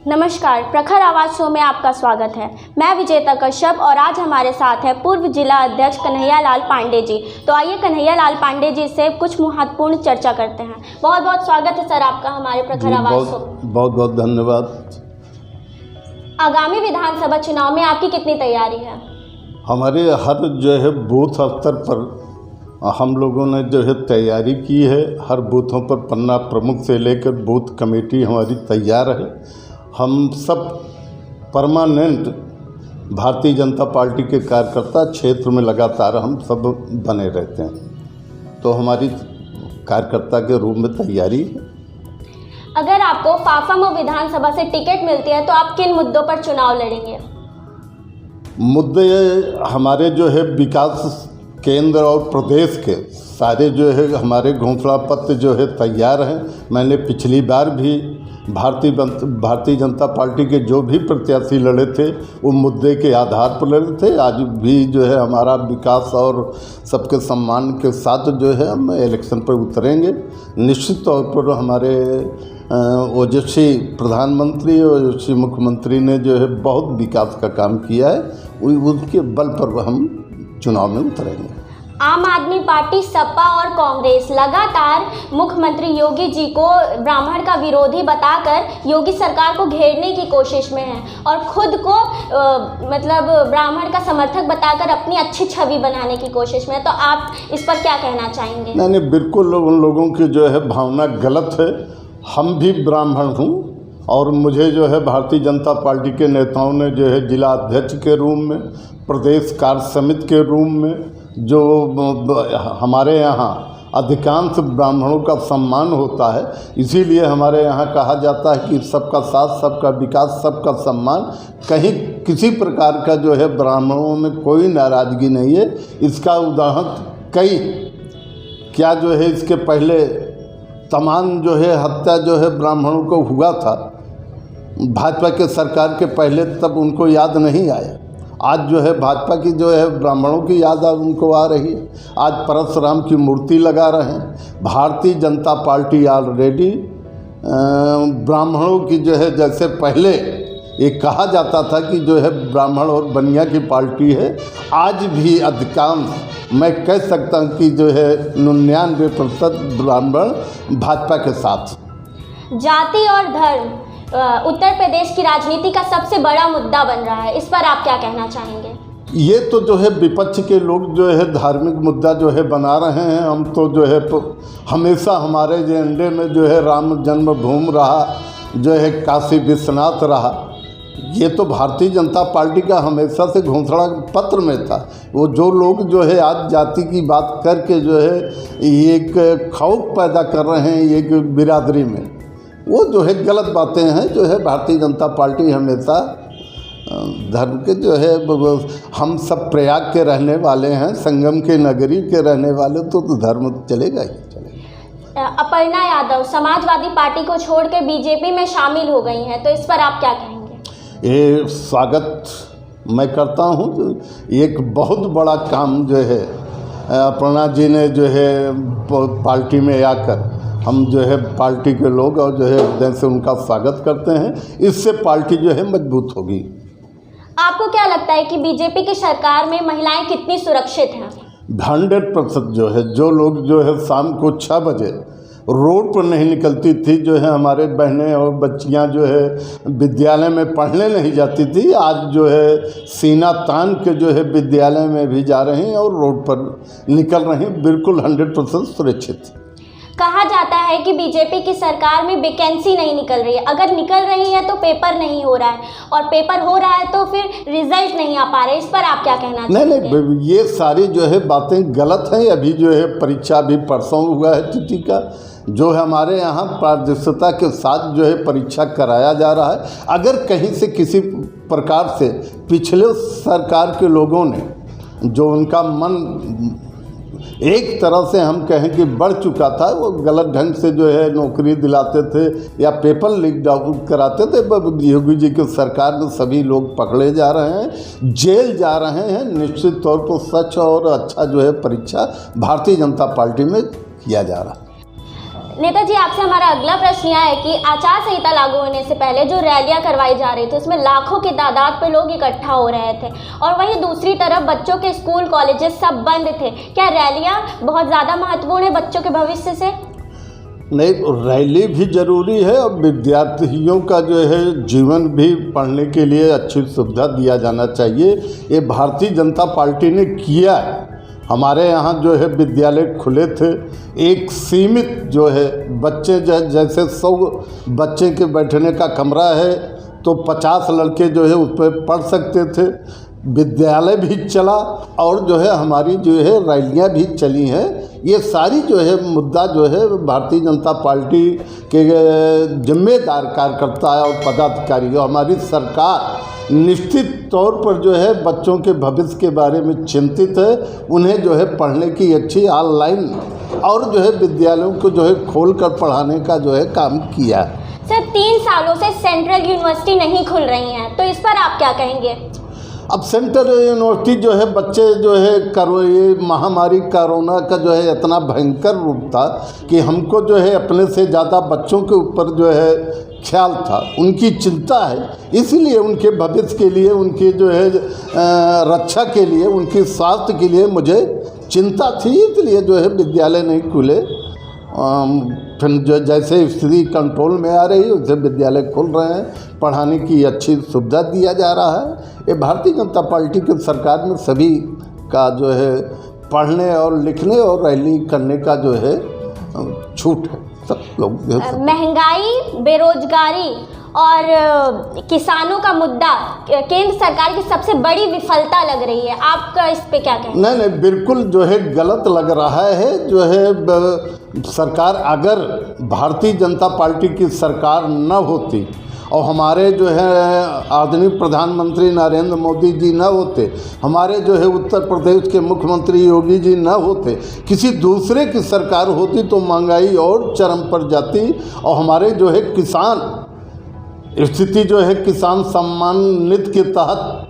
नमस्कार, प्रखर आवाज़ शो में आपका स्वागत है। मैं विजेता कश्यप और आज हमारे साथ है पूर्व जिला अध्यक्ष कन्हैयालाल पांडे जी। तो आइए कन्हैयालाल पांडे जी से कुछ महत्वपूर्ण चर्चा करते हैं। बहुत बहुत स्वागत है सर आपका हमारे प्रखर आवाज़ शो में। बहुत बहुत धन्यवाद। आगामी विधानसभा चुनाव में आपकी कितनी तैयारी है? हमारे हर बूथ स्तर पर हम लोगों ने तैयारी की है। हर बूथों पर पन्ना प्रमुख से लेकर बूथ कमेटी हमारी तैयार है। हम सब परमानेंट भारतीय जनता पार्टी के कार्यकर्ता क्षेत्र में लगातार हम सब बने रहते हैं, तो हमारी कार्यकर्ता के रूप में तैयारी है। अगर आपको फाफामऊ विधानसभा से टिकट मिलती है तो आप किन मुद्दों पर चुनाव लड़ेंगे? मुद्दे हमारे विकास केंद्र और प्रदेश के सारे हमारे घोषणा पत्र तैयार हैं। मैंने पिछली बार भी भारतीय जनता पार्टी के जो भी प्रत्याशी लड़े थे वो मुद्दे के आधार पर लड़े थे। आज भी हमारा विकास और सबके सम्मान के साथ हम इलेक्शन पर उतरेंगे। निश्चित तौर पर हमारे ओजस्वी प्रधानमंत्री और ओजस्वी मुख्यमंत्री ने बहुत विकास का काम किया है, उसके बल पर हम चुनाव में उतरेंगे। आम आदमी पार्टी, सपा और कांग्रेस लगातार मुख्यमंत्री योगी जी को ब्राह्मण का विरोधी बताकर योगी सरकार को घेरने की कोशिश में है और खुद को ब्राह्मण का समर्थक बताकर अपनी अच्छी छवि बनाने की कोशिश में है। तो आप इस पर क्या कहना चाहेंगे? नहीं, बिल्कुल उन लोगों की भावना गलत है। हम भी ब्राह्मण हूँ और मुझे भारतीय जनता पार्टी के नेताओं ने जिला अध्यक्ष के रूप में, प्रदेश कार्य समिति के रूप में हमारे यहाँ अधिकांश ब्राह्मणों का सम्मान होता है, इसीलिए हमारे यहाँ कहा जाता है कि सबका साथ, सबका विकास, सबका सम्मान। कहीं किसी प्रकार का ब्राह्मणों में कोई नाराज़गी नहीं है। इसका उदाहरण कई क्या इसके पहले तमाम हत्या ब्राह्मणों को हुआ था भाजपा के सरकार के पहले, तब उनको याद नहीं आया। आज भाजपा की ब्राह्मणों की याद उनको आ रही है। आज परशुराम की मूर्ति लगा रहे हैं। भारतीय जनता पार्टी ऑलरेडी ब्राह्मणों की जैसे पहले ये कहा जाता था कि ब्राह्मण और बनिया की पार्टी है, आज भी अधिकांश मैं कह सकता हूँ कि 99% ब्राह्मण भाजपा के साथ। जाति और धर्म उत्तर प्रदेश की राजनीति का सबसे बड़ा मुद्दा बन रहा है, इस पर आप क्या कहना चाहेंगे? ये तो विपक्ष के लोग धार्मिक मुद्दा बना रहे हैं। हम तो हमेशा हमारे एजेंडे में राम जन्मभूमि रहा, काशी विश्वनाथ रहा। ये तो भारतीय जनता पार्टी का हमेशा से घोषणा पत्र में था। वो जो लोग आज जाति की बात करके एक खौफ पैदा कर रहे हैं एक बिरादरी में, वो गलत बातें हैं। भारतीय जनता पार्टी हमेशा धर्म के हम सब प्रयाग के रहने वाले हैं, संगम के नगरी के रहने वाले, तो धर्म चलेगा ही चलेगा। अपर्णा यादव समाजवादी पार्टी को छोड़ के बीजेपी में शामिल हो गई हैं, तो इस पर आप क्या कहेंगे? ये स्वागत मैं करता हूँ। एक बहुत बड़ा काम अपर्णा जी ने पार्टी में आकर हम पार्टी के लोग और दिल से उनका स्वागत करते हैं। इससे पार्टी मजबूत होगी। आपको क्या लगता है कि बीजेपी की सरकार में महिलाएं कितनी सुरक्षित हैं? 100% जो लोग शाम को 6 बजे रोड पर नहीं निकलती थी, हमारे बहनें और बच्चियां विद्यालय में पढ़ने नहीं जाती थी, आज सीना तान के विद्यालय में भी जा रही हैं और रोड पर निकल रही हैं, बिल्कुल 100% सुरक्षित। कहा जाता है कि बीजेपी की सरकार में वैकेंसी नहीं निकल रही है, अगर निकल रही है तो पेपर नहीं हो रहा है, और पेपर हो रहा है तो फिर रिजल्ट नहीं आ पा रहे। इस पर आप क्या कहना चाहेंगे? नहीं, ये सारी बातें गलत हैं। अभी परीक्षा भी परसों हुआ है तिथि का, हमारे यहाँ पारदर्शिता के साथ परीक्षा कराया जा रहा है। अगर कहीं से किसी प्रकार से पिछले सरकार के लोगों ने उनका मन एक तरह से हम कहें कि बढ़ चुका था, वो गलत ढंग से नौकरी दिलाते थे या पेपर लीक कराते थे, योगी जी की सरकार में सभी लोग पकड़े जा रहे हैं, जेल जा रहे हैं। निश्चित तौर पर सच और अच्छा परीक्षा भारतीय जनता पार्टी में किया जा रहा है। नेताजी, आपसे हमारा अगला प्रश्न यह है कि आचार संहिता लागू होने से पहले जो रैलियां करवाई जा रही थी उसमें लाखों की तादाद पे लोग इकट्ठा हो रहे थे और वहीं दूसरी तरफ बच्चों के स्कूल कॉलेजेस सब बंद थे। क्या रैलियां बहुत ज़्यादा महत्वपूर्ण है बच्चों के भविष्य से? नहीं, रैली भी ज़रूरी है और विद्यार्थियों का जो है जीवन भी पढ़ने के लिए अच्छी सुविधा दिया जाना चाहिए। ये भारतीय जनता पार्टी ने किया है। हमारे यहाँ जो है विद्यालय खुले थे, एक सीमित जो है बच्चे जैसे 100 बच्चे के बैठने का कमरा है तो 50 लड़के जो है उस पर पढ़ सकते थे। विद्यालय भी चला और जो है हमारी जो है रैलियाँ भी चली हैं। ये सारी जो है मुद्दा जो है भारतीय जनता पार्टी के जिम्मेदार कार्यकर्ता और पदाधिकारी हमारी सरकार निश्चित तौर पर जो है बच्चों के भविष्य के बारे में चिंतित है। उन्हें जो है पढ़ने की अच्छी ऑनलाइन और जो है विद्यालयों को जो है खोल कर पढ़ाने का जो है काम किया। सर, 3 सालों से सेंट्रल यूनिवर्सिटी नहीं खुल रही हैं, तो इस पर आप क्या कहेंगे? अब सेंट्रल यूनिवर्सिटी जो है बच्चे जो है ये महामारी कोरोना का जो है इतना भयंकर रूप था कि हमको जो है अपने से ज़्यादा बच्चों के ऊपर जो है ख्याल था, उनकी चिंता है। इसलिए उनके भविष्य के लिए, उनके जो है रक्षा के लिए, उनके स्वास्थ्य के लिए मुझे चिंता थी, इसलिए जो है विद्यालय नहीं खुले। फिर जो जैसे स्थिति कंट्रोल में आ रही है उससे विद्यालय खुल रहे हैं, पढ़ाने की अच्छी सुविधा दिया जा रहा है। ये भारतीय जनता पार्टी की सरकार में सभी का जो है पढ़ने और लिखने और रैली करने का जो है छूट है। सब लोग महंगाई, बेरोजगारी और किसानों का मुद्दा केंद्र सरकार की सबसे बड़ी विफलता लग रही है, आपका इस पे क्या कहना? नहीं, बिल्कुल जो है गलत लग रहा है। जो है सरकार, अगर भारतीय जनता पार्टी की सरकार न होती और हमारे जो है आदरणीय प्रधानमंत्री नरेंद्र मोदी जी न होते, हमारे जो है उत्तर प्रदेश के मुख्यमंत्री योगी जी न होते, किसी दूसरे की सरकार होती तो महंगाई और चरम पर जाती और हमारे जो है किसान स्थिति जो है किसान सम्मान निधि के तहत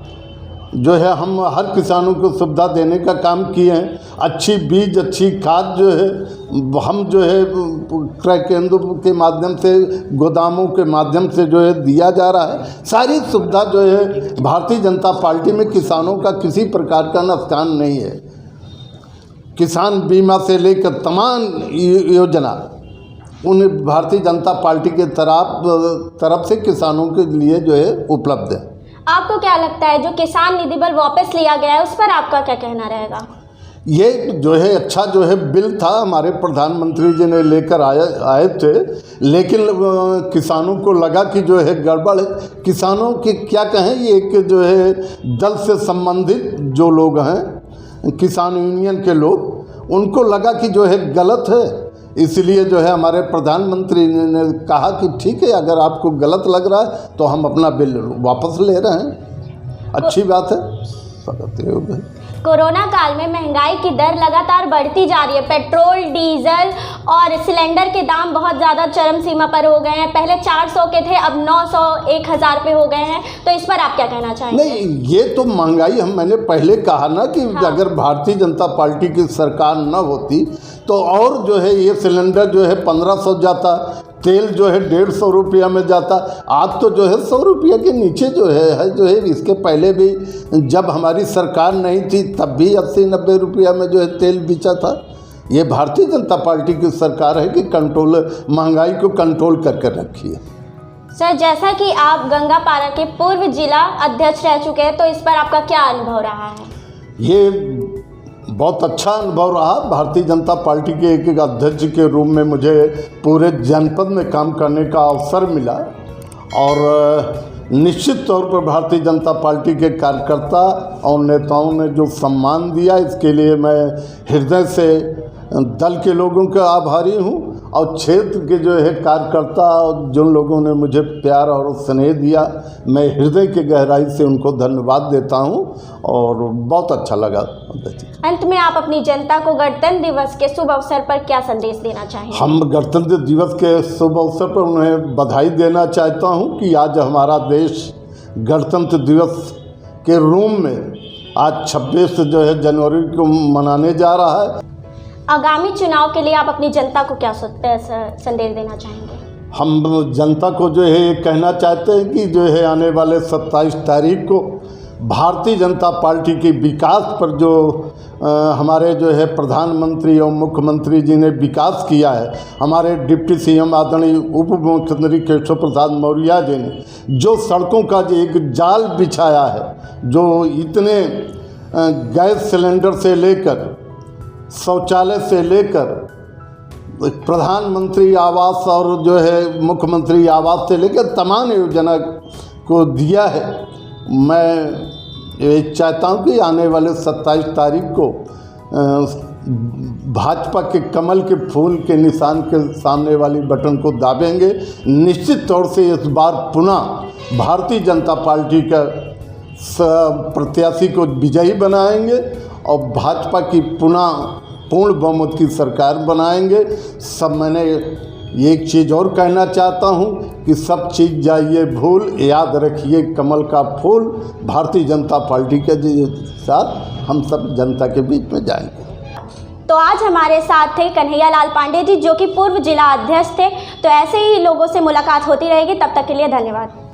जो है हम हर किसानों को सुविधा देने का काम किए हैं। अच्छी बीज, अच्छी खाद जो है हम जो है क्रय केंद्रों के माध्यम से, गोदामों के माध्यम से जो है दिया जा रहा है। सारी सुविधा जो है भारतीय जनता पार्टी में किसानों का किसी प्रकार का नुकसान नहीं है। किसान बीमा से लेकर तमाम योजना उन भारतीय जनता पार्टी के तरफ से किसानों के लिए जो है उपलब्ध है। आपको क्या लगता है जो किसान निधि बिल वापस लिया गया है उस पर आपका क्या कहना रहेगा? ये जो है अच्छा जो है बिल था, हमारे प्रधानमंत्री जी ने लेकर आए थे, लेकिन किसानों को लगा कि जो है गड़बड़ है। किसानों के क्या कहें, ये एक जो है दल से संबंधित जो लोग हैं, किसान यूनियन के लोग, उनको लगा कि जो है गलत है। इसलिए जो है हमारे प्रधानमंत्री ने कहा कि ठीक है, अगर आपको गलत लग रहा है तो हम अपना बिल वापस ले रहे हैं। अच्छी बात है। कोरोना काल में महंगाई की दर लगातार बढ़ती जा रही है। पेट्रोल, डीजल और सिलेंडर के दाम बहुत ज़्यादा चरम सीमा पर हो गए हैं। पहले 400 के थे, अब 900, 1000 पे हो गए हैं। तो इस पर आप क्या कहना चाहेंगे? नहीं, ये तो महंगाई मैंने पहले कहा ना कि अगर भारतीय जनता पार्टी की सरकार न होती तो और जो है ये सिलेंडर जो है 1500 जाता, तेल जो है 150 रुपया में जाता। आज तो जो है 100 रुपया के नीचे जो है इसके पहले भी जब हमारी सरकार नहीं थी तब भी 80-90 रुपया में जो है तेल बेचा था। ये भारतीय जनता पार्टी की सरकार है कि महंगाई को कंट्रोल करके रखी है। सर, जैसा कि आप गंगापारा के पूर्व जिला अध्यक्ष रह चुके हैं, तो इस पर आपका क्या अनुभव रहा है? ये बहुत अच्छा अनुभव रहा। भारतीय जनता पार्टी के एक अध्यक्ष के रूप में मुझे पूरे जनपद में काम करने का अवसर मिला और निश्चित तौर पर भारतीय जनता पार्टी के कार्यकर्ता और नेताओं ने जो सम्मान दिया, इसके लिए मैं हृदय से दल के लोगों का आभारी हूँ और क्षेत्र के जो है कार्यकर्ता और जिन लोगों ने मुझे प्यार और स्नेह दिया, मैं हृदय के गहराई से उनको धन्यवाद देता हूँ और बहुत अच्छा लगा। अंत में आप अपनी जनता को गणतंत्र दिवस के शुभ अवसर पर क्या संदेश देना चाहेंगे? हम गणतंत्र दिवस के शुभ अवसर पर उन्हें बधाई देना चाहता हूँ कि आज हमारा देश गणतंत्र दिवस के रूप में आज 26 जो है जनवरी को मनाने जा रहा है। आगामी चुनाव के लिए आप अपनी जनता को क्या संदेश देना चाहेंगे? हम जनता को जो है ये कहना चाहते हैं कि जो है आने वाले 27 तारीख को भारतीय जनता पार्टी के विकास पर जो हमारे जो है प्रधानमंत्री और मुख्यमंत्री जी ने विकास किया है, हमारे डिप्टी सीएम आदरणीय उप मुख्यमंत्री केशव प्रसाद मौर्य जी ने जो सड़कों का जो एक जाल बिछाया है, जो इतने गैस सिलेंडर से लेकर शौचालय से लेकर प्रधानमंत्री आवास और जो है मुख्यमंत्री आवास से लेकर तमाम योजना को दिया है। मैं ये चाहता हूँ कि आने वाले 27 तारीख को भाजपा के कमल के फूल के निशान के सामने वाली बटन को दाबेंगे। निश्चित तौर से इस बार पुनः भारतीय जनता पार्टी का प्रत्याशी को विजयी बनाएंगे और भाजपा की पुनः पूर्ण बहुमत की सरकार बनाएंगे। सब मैंने एक चीज़ और कहना चाहता हूँ कि सब चीज़ जाइए भूल, याद रखिए कमल का फूल। भारतीय जनता पार्टी के साथ हम सब जनता के बीच में जाएंगे। तो आज हमारे साथ थे कन्हैया लाल पांडे जी, जो कि पूर्व जिला अध्यक्ष थे। तो ऐसे ही लोगों से मुलाकात होती रहेगी। तब तक के लिए धन्यवाद।